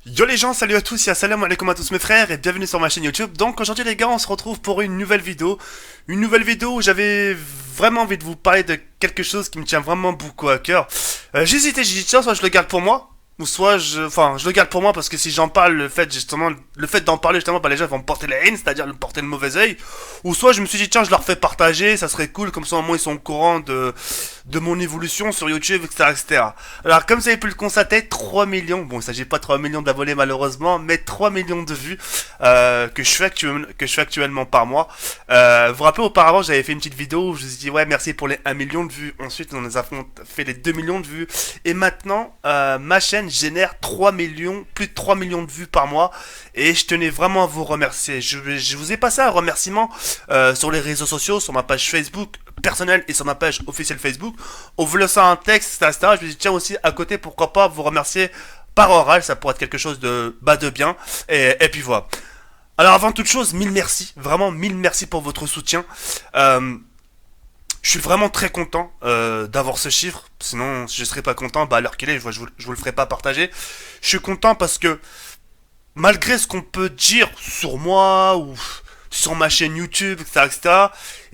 Yo les gens, salut à tous, et salam alaikum à tous mes frères et bienvenue sur ma chaîne YouTube. Donc aujourd'hui les gars, on se retrouve pour une nouvelle vidéo. Une nouvelle vidéo où j'avais vraiment envie de vous parler de quelque chose qui me tient vraiment beaucoup à cœur. J'ai dit tiens, soit je le garde pour moi, ou soit je le garde pour moi parce que si j'en parle, le fait d'en parler justement, bah les gens vont me porter la haine, c'est-à-dire me porter le mauvais oeil. Ou soit je me suis dit tiens, je leur fais partager, ça serait cool, comme ça au moins ils sont au courant de mon évolution sur YouTube, etc., etc. Alors, comme vous avez pu le constater, 3 millions, bon, il s'agit pas de 3 millions d'abonnés malheureusement, mais 3 millions de vues que je fais actuellement par mois. Vous vous rappelez, auparavant, j'avais fait une petite vidéo où je vous ai dit, ouais, merci pour les 1 million de vues. Ensuite, on a fait les 2 millions de vues. Et maintenant, ma chaîne génère 3 millions, plus de 3 millions de vues par mois. Et je tenais vraiment à vous remercier. Je vous ai passé un remerciement sur les réseaux sociaux, sur ma page Facebook personnelle et sur ma page officielle Facebook. On vous laisse un texte, etc. Je me dis, tiens aussi, à côté, pourquoi pas vous remercier par oral, ça pourrait être quelque chose de bien. Et puis voilà. Alors avant toute chose, mille merci, vraiment mille merci pour votre soutien. Je suis vraiment très content d'avoir ce chiffre. Sinon, si je serais pas content, bah à l'heure qu'il est, je vous le ferai pas partager. Je suis content parce que malgré ce qu'on peut dire sur moi ou sur ma chaîne YouTube, etc., etc.,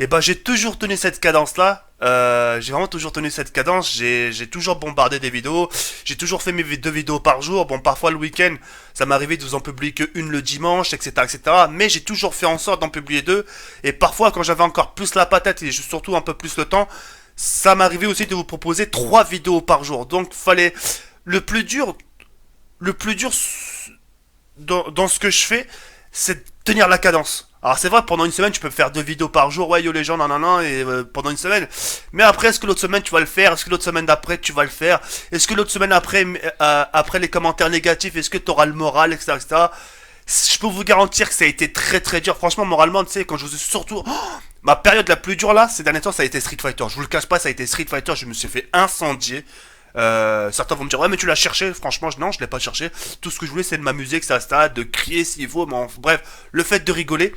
et ben j'ai toujours tenu cette cadence-là. J'ai vraiment toujours tenu cette cadence. J'ai toujours bombardé des vidéos. J'ai toujours fait mes 2 vidéos par jour. Bon, parfois le week-end, ça m'arrivait de vous en publier qu'une le dimanche, etc., etc. Mais j'ai toujours fait en sorte d'en publier 2. Et parfois, quand j'avais encore plus la patate et surtout un peu plus le temps, ça m'arrivait aussi de vous proposer 3 vidéos par jour. Donc, fallait le plus dur, le plus dur dans ce que je fais, c'est de tenir la cadence. Alors c'est vrai, pendant une semaine, tu peux faire 2 vidéos par jour, ouais yo les gens, nan, et pendant une semaine. Mais après, est-ce que l'autre semaine tu vas le faire? Est-ce que l'autre semaine d'après tu vas le faire? Est-ce que l'autre semaine après, après les commentaires négatifs, est-ce que tu auras le moral, etc., etc. Je peux vous garantir que ça a été très très dur. Franchement, moralement, tu sais, quand je vous ai surtout... ma période la plus dure là, ces derniers temps, ça a été Street Fighter. Je vous le cache pas, ça a été Street Fighter, je me suis fait incendier. Certains vont me dire ouais mais tu l'as cherché. Franchement non, je l'ai pas cherché. Tout ce que je voulais c'est de m'amuser, que ça stade, de crier s'il faut, mais bref, le fait de rigoler.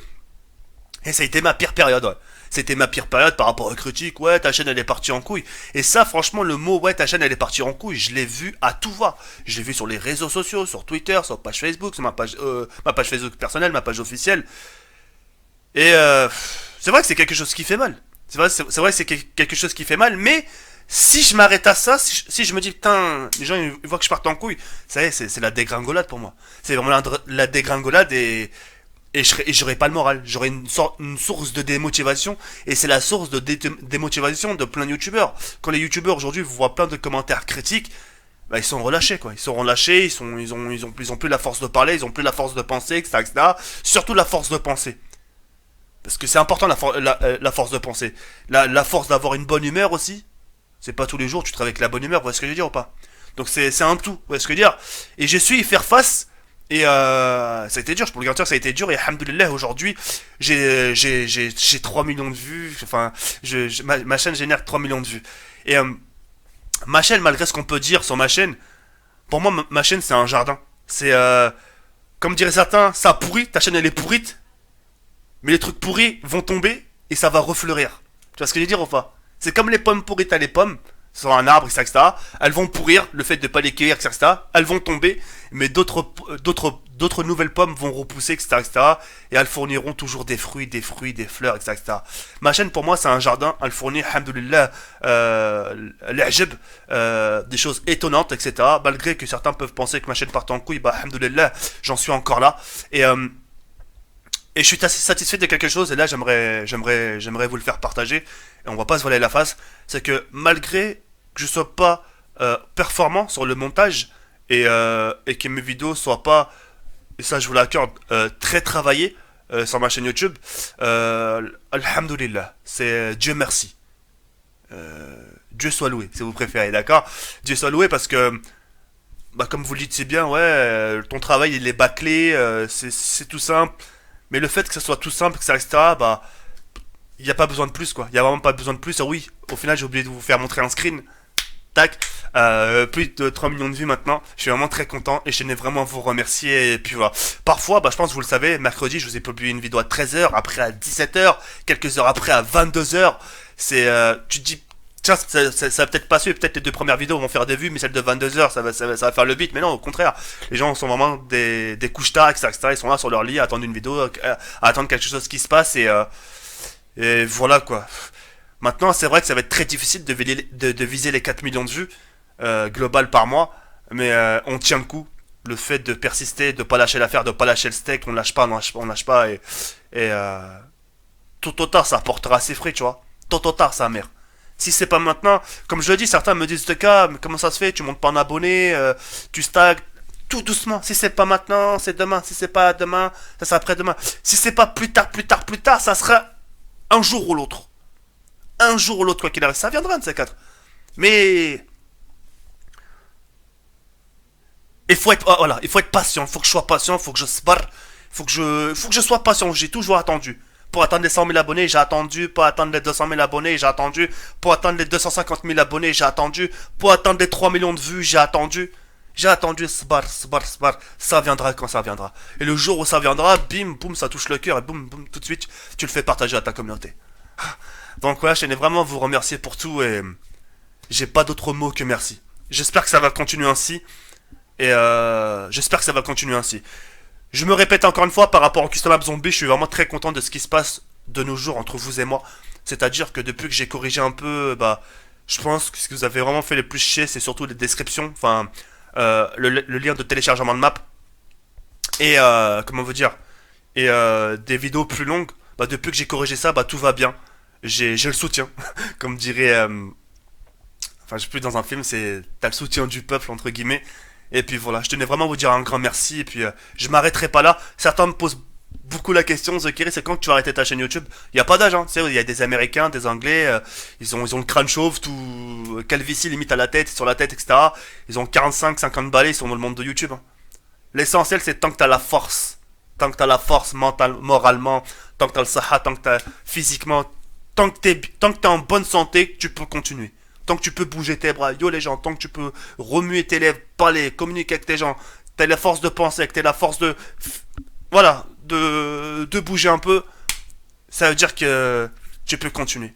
Et ça a été ma pire période, ouais. C'était ma pire période par rapport aux critiques, ouais, ta chaîne elle est partie en couille. Et ça, franchement, le mot, ouais, ta chaîne elle est partie en couille, je l'ai vu à tout va. Je l'ai vu sur les réseaux sociaux, sur Twitter, sur page Facebook, sur ma page Facebook personnelle, ma page officielle. Et c'est vrai que c'est quelque chose qui fait mal. C'est vrai que c'est quelque chose qui fait mal, mais si je m'arrête à ça, si je me dis, putain, les gens ils voient que je parte en couille, ça y est, c'est la dégringolade pour moi. C'est vraiment la dégringolade et j'aurais pas le moral. J'aurais une source de démotivation. Et c'est la source de démotivation de plein de youtubeurs. Quand les youtubeurs aujourd'hui voient plein de commentaires critiques, bah, ils sont relâchés, quoi. Ils sont relâchés, ils ont plus la force de parler, ils ont plus la force de penser, etc., etc. Surtout la force de penser. Parce que c'est important la force de penser. La force d'avoir une bonne humeur aussi. C'est pas tous les jours tu travailles avec la bonne humeur, vous voyez ce que je veux dire ou pas? Donc c'est un tout, vous voyez ce que je veux dire? Et j'ai su y faire face. Et ça a été dur, je peux le garantir, ça a été dur. Et alhamdoulilah, aujourd'hui, j'ai 3 millions de vues. Enfin, ma chaîne génère 3 millions de vues. Et ma chaîne, malgré ce qu'on peut dire sur ma chaîne, pour moi, ma chaîne, c'est un jardin. C'est, comme diraient certains, ça pourrit, ta chaîne, elle est pourrite. Mais les trucs pourris vont tomber et ça va refleurir. Tu vois ce que je veux dire ou pas? C'est comme les pommes pourries, t'as les pommes sur un arbre, etc. Elles vont pourrir, le fait de pas les cueillir, etc. Elles vont tomber, mais d'autres nouvelles pommes vont repousser, etc., etc. Et elles fourniront toujours des fruits, des fleurs, etc., etc. Ma chaîne, pour moi, c'est un jardin. Elle fournit, alhamdoulilah, l'ajab, des choses étonnantes, etc. Malgré que certains peuvent penser que ma chaîne part en couille, bah, alhamdoulilah, j'en suis encore là. Et je suis assez satisfait de quelque chose, et là j'aimerais vous le faire partager, et on va pas se voiler la face, c'est que malgré que je sois pas performant sur le montage, et que mes vidéos soient pas, et ça je vous l'accorde, très travaillées sur ma chaîne YouTube, alhamdoulilah, c'est Dieu merci. Dieu soit loué, si vous préférez, d'accord? Dieu soit loué parce que, bah, comme vous le dites si bien, ouais, ton travail il est bâclé, c'est tout simple. Mais le fait que ça soit tout simple, que ça, etc., bah, il n'y a pas besoin de plus, quoi. Il n'y a vraiment pas besoin de plus. Et oui, au final, j'ai oublié de vous faire montrer un screen. Tac. Plus de 3 millions de vues maintenant. Je suis vraiment très content et je tenais vraiment à vous remercier. Et puis voilà. Parfois, bah, je pense que vous le savez, mercredi, je vous ai publié une vidéo à 13h, après à 17h, quelques heures après à 22h. Tu te dis, Tiens, ça va peut-être pas suivre, peut-être les deux premières vidéos vont faire des vues, mais celle de 22 h ça va faire le beat. Mais non, au contraire, les gens sont vraiment des couches tard, etc., Ils sont là sur leur lit à attendre une vidéo, à attendre quelque chose qui se passe, et voilà quoi. Maintenant, c'est vrai que ça va être très difficile de viser les 4 millions de vues globales par mois, mais on tient le coup. Le fait de persister, de pas lâcher l'affaire, de pas lâcher le steak, on lâche pas, on lâche pas, et tôt ou tard, ça apportera ses fruits, tu vois. Tôt ou tard, ça mère. Si c'est pas maintenant, comme je le dis, certains me disent, Teka, mais comment ça se fait, tu montes pas en abonné, tu stagnes, tout doucement. Si c'est pas maintenant, c'est demain. Si c'est pas demain, ça sera après-demain. Si c'est pas plus tard, plus tard, plus tard, ça sera un jour ou l'autre. Un jour ou l'autre, quoi qu'il arrive. Ça viendra, un de ces quatre. Mais il faut être, voilà, il faut être patient. Il faut que je sois patient. Il faut que je se barre. Faut que je sois patient. J'ai toujours attendu. Pour atteindre les 100 000 abonnés, j'ai attendu. Pour atteindre les 200 000 abonnés, j'ai attendu. Pour atteindre les 250 000 abonnés, j'ai attendu. Pour atteindre les 3 millions de vues, j'ai attendu. J'ai attendu, sbar, sbar, sbar. Ça viendra quand ça viendra. Et le jour où ça viendra, bim, boum, ça touche le cœur et boum, boum, tout de suite, tu le fais partager à ta communauté. Donc voilà, je tenais vraiment vous remercier pour tout et j'ai pas d'autres mots que merci. J'espère que ça va continuer ainsi et j'espère que ça va continuer ainsi. Je me répète encore une fois par rapport au Custom Lab Zombie, je suis vraiment très content de ce qui se passe de nos jours entre vous et moi. C'est-à-dire que depuis que j'ai corrigé un peu, bah, je pense que ce que vous avez vraiment fait le plus chier, c'est surtout les descriptions, enfin, le lien de téléchargement de map et comment vous dire, et des vidéos plus longues. Bah, depuis que j'ai corrigé ça, bah, tout va bien. J'ai le soutien, comme dirait, enfin, je suis plus dans un film, c'est t'as le soutien du peuple entre guillemets. Et puis voilà, je tenais vraiment à vous dire un grand merci. Et puis je m'arrêterai pas là. Certains me posent beaucoup la question, Zekiri, c'est quand que tu vas arrêter ta chaîne YouTube? Il y a pas d'âge, hein. Tu sais, il y a des Américains, des Anglais, ils ont le crâne chauve, tout calvitie limite à la tête, sur la tête, etc. Ils ont 45, 50 balais, ils sont dans le monde de YouTube, hein. L'essentiel, c'est tant que t'as la force, tant que t'as la force mentale, moralement, tant que t'as le saha, tant que t'as physiquement, tant que t'es en bonne santé, tu peux continuer. Tant que tu peux bouger tes bras, yo les gens, tant que tu peux remuer tes lèvres, parler, communiquer avec tes gens, t'as la force de penser, que t'as la force de, voilà, de bouger un peu, ça veut dire que tu peux continuer.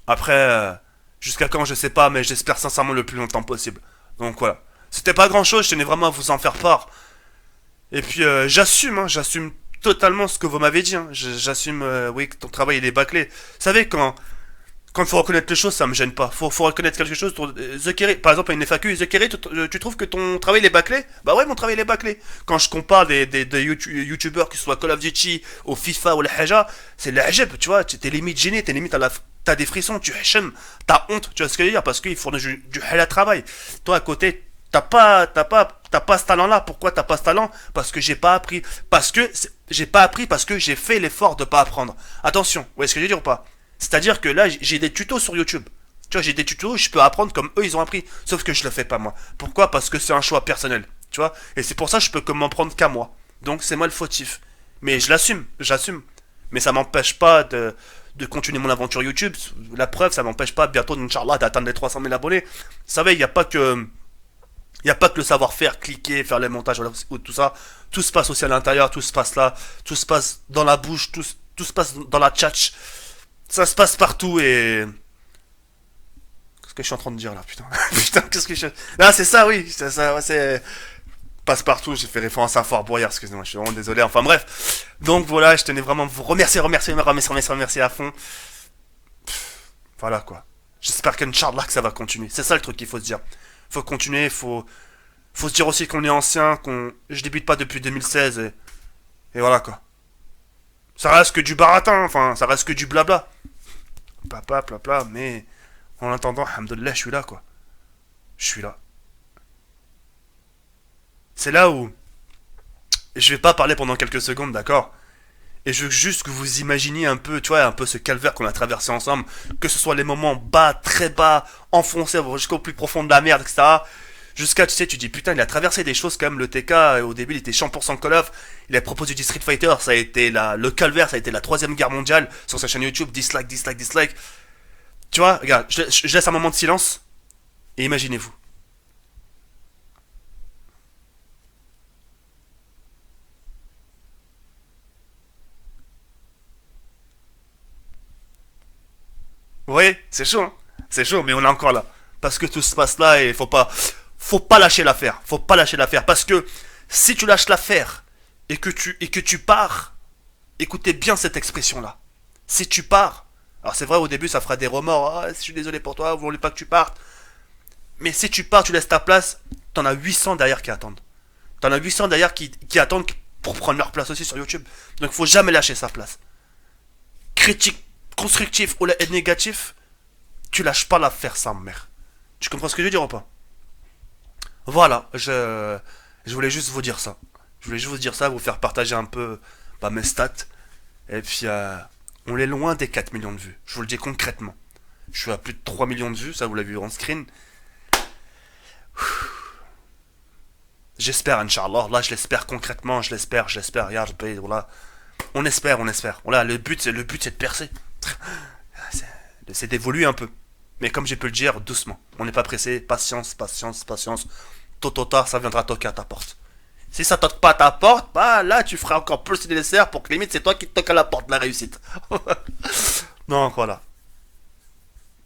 Après, jusqu'à quand, je sais pas, mais j'espère sincèrement le plus longtemps possible. Donc voilà. C'était pas grand chose, je tenais vraiment à vous en faire part. Et puis j'assume, hein, j'assume totalement ce que vous m'avez dit, hein. J'assume, oui, que ton travail il est bâclé. Vous savez, quand il faut reconnaître les choses, ça me gêne pas. Faut reconnaître quelque chose. Zekeri, par exemple, à une FAQ, Zekeri, tu trouves que ton travail il est bâclé? Bah ouais, mon travail il est bâclé. Quand je compare des youtubeurs, que ce soit Call of Duty, au FIFA ou le Haja, c'est le hajab, tu vois. T'es limite gêné, t'es limite à la. T'as des frissons, tu hachem, t'as honte, tu vois ce que je veux dire, parce qu'ils fournissent du hell à travail. Toi à côté, t'as pas ce talent-là. Pourquoi t'as pas ce talent? Parce que j'ai pas appris. J'ai pas appris parce que j'ai fait l'effort de pas apprendre. Attention, vous voyez ce que je veux dire ou pas? C'est-à-dire que là, j'ai des tutos sur YouTube. Tu vois, j'ai des tutos, je peux apprendre comme eux, ils ont appris. Sauf que je le fais pas moi. Pourquoi? Parce que c'est un choix personnel. Tu vois? Et c'est pour ça que je peux que m'en prendre qu'à moi. Donc c'est moi le fautif. Mais je l'assume, j'assume. Mais ça m'empêche pas de continuer mon aventure YouTube. La preuve, ça m'empêche pas bientôt, Inch'Allah, d'atteindre les 300 000 abonnés. Vous savez, il n'y a pas que. Il n'y a pas que le savoir-faire, cliquer, faire les montages ou tout ça. Tout se passe aussi à l'intérieur, tout se passe là, tout se passe dans la bouche, tout se passe dans la tchatch. Ça se passe partout et. Qu'est-ce que je suis en train de dire là, putain? Putain, qu'est-ce que je. Ah, c'est ça, oui, c'est ça, ouais, c'est. Passe partout, j'ai fait référence à Fort Boyard, excusez-moi, je suis vraiment désolé, enfin bref. Donc voilà, je tenais vraiment à vous remercier à fond. Voilà quoi. J'espère qu'Inch'Allah que ça va continuer. C'est ça le truc qu'il faut se dire. Faut continuer, faut se dire aussi qu'on est ancien, qu'on. Je débute pas depuis 2016 et voilà quoi. Ça reste que du baratin, enfin, ça reste que du blabla. Papa, blabla, mais en attendant, alhamdoulilah, je suis là quoi. Je suis là. C'est là où je vais pas parler pendant quelques secondes, d'accord? Et je veux juste que vous imaginiez un peu, tu vois, un peu ce calvaire qu'on a traversé ensemble, que ce soit les moments bas, très bas, enfoncés jusqu'au plus profond de la merde, etc. Jusqu'à, tu sais, tu dis, putain, il a traversé des choses quand même, le TK, au début, il était 100% Call of, il a proposé du Street Fighter, ça a été le calvaire, ça a été la troisième guerre mondiale, sur sa chaîne YouTube, dislike, dislike, dislike. Tu vois, regarde, je laisse un moment de silence, et imaginez-vous. Oui, c'est chaud, hein. C'est chaud, mais on est encore là. Parce que tout se passe là et faut pas lâcher l'affaire. Faut pas lâcher l'affaire. Parce que si tu lâches l'affaire et que tu pars, écoutez bien cette expression-là. Si tu pars, alors c'est vrai au début ça fera des remords. Ah, je suis désolé pour toi, vous voulez pas que tu partes. Mais si tu pars, tu laisses ta place, t'en as 800 derrière qui attendent. T'en as 800 derrière qui attendent pour prendre leur place aussi sur YouTube. Donc faut jamais lâcher sa place. Critique constructif ou négatif, tu lâches pas l'affaire sans mère. Tu comprends ce que je veux dire ou pas? Voilà, je voulais juste vous dire ça. Je voulais juste vous dire ça, vous faire partager un peu mes stats. Et puis, on est loin des 4 millions de vues. Je vous le dis concrètement. Je suis à plus de 3 millions de vues, ça vous l'avez vu en screen. J'espère, Inch'Allah. Là, je l'espère concrètement, je l'espère. Ya Rabbi, voilà. On espère, on espère. Voilà, le but, c'est de percer. C'est d'évoluer un peu. Mais comme j'ai pu le dire, doucement. On n'est pas pressé. Patience, patience, patience. Tôt ou tard, ça viendra toquer à ta porte. Si ça toque pas à ta porte, bah là, tu feras encore plus de nécessaire pour que limite, c'est toi qui te toque à la porte, la réussite. Donc voilà.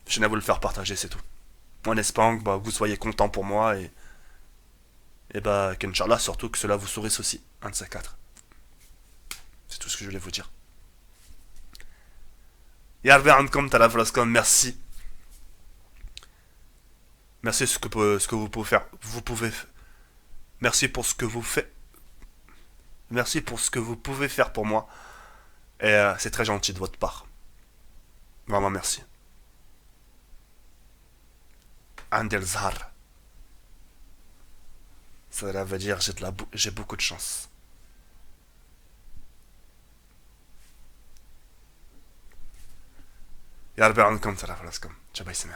Je tenais à vous le faire partager, c'est tout. En espérant que vous soyez content pour moi et qu'Inch'Allah, surtout que cela vous sourisse aussi. Un de ces quatre. C'est tout ce que je voulais vous dire. Yarbi ankom talaflaskom, merci. Merci ce que vous pouvez faire. Vous pouvez. Merci pour ce que vous faites. Merci pour ce que vous pouvez faire pour moi. Et c'est très gentil de votre part. Vraiment merci. Andel Zahar. Ça veut dire j'ai beaucoup de chance. Ya Rabbi ankom talaflaskom. Jabay Semer.